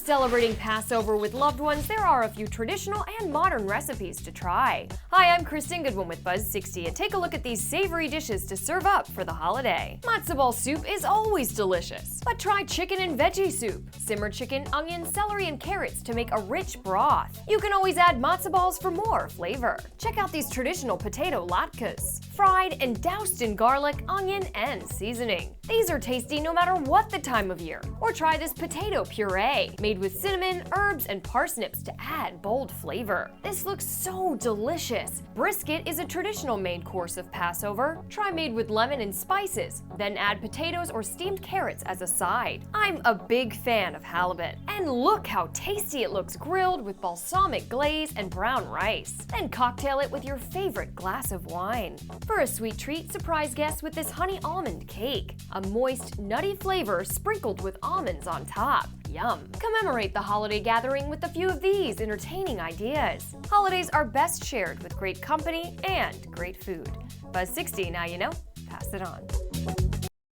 Celebrating Passover with loved ones, there are a few traditional and modern recipes to try. Hi, I'm Krystin Goodwin with Buzz60, and take a look at these savory dishes to serve up for the holiday. Matzo ball soup is always delicious, but try chicken and veggie soup. Simmer chicken, onion, celery, and carrots to make a rich broth. You can always add matzo balls for more flavor. Check out these traditional potato latkes, fried and doused in garlic, onion, and seasoning. These are tasty no matter what the time of year. Or try this potato puree, made with cinnamon, herbs, and parsnips to add bold flavor. This looks so delicious. Brisket is a traditional main course of Passover. Try made with lemon and spices, then add potatoes or steamed carrots as a side. I'm a big fan of halibut. And look how tasty it looks grilled with balsamic glaze and brown rice. Then cocktail it with your favorite glass of wine. For a sweet treat, surprise guests with this honey almond cake. A moist, nutty flavor sprinkled with almonds on top. Yum. Commemorate the holiday gathering with a few of these entertaining ideas. Holidays are best shared with great company and great food. Buzz60, now you know, pass it on.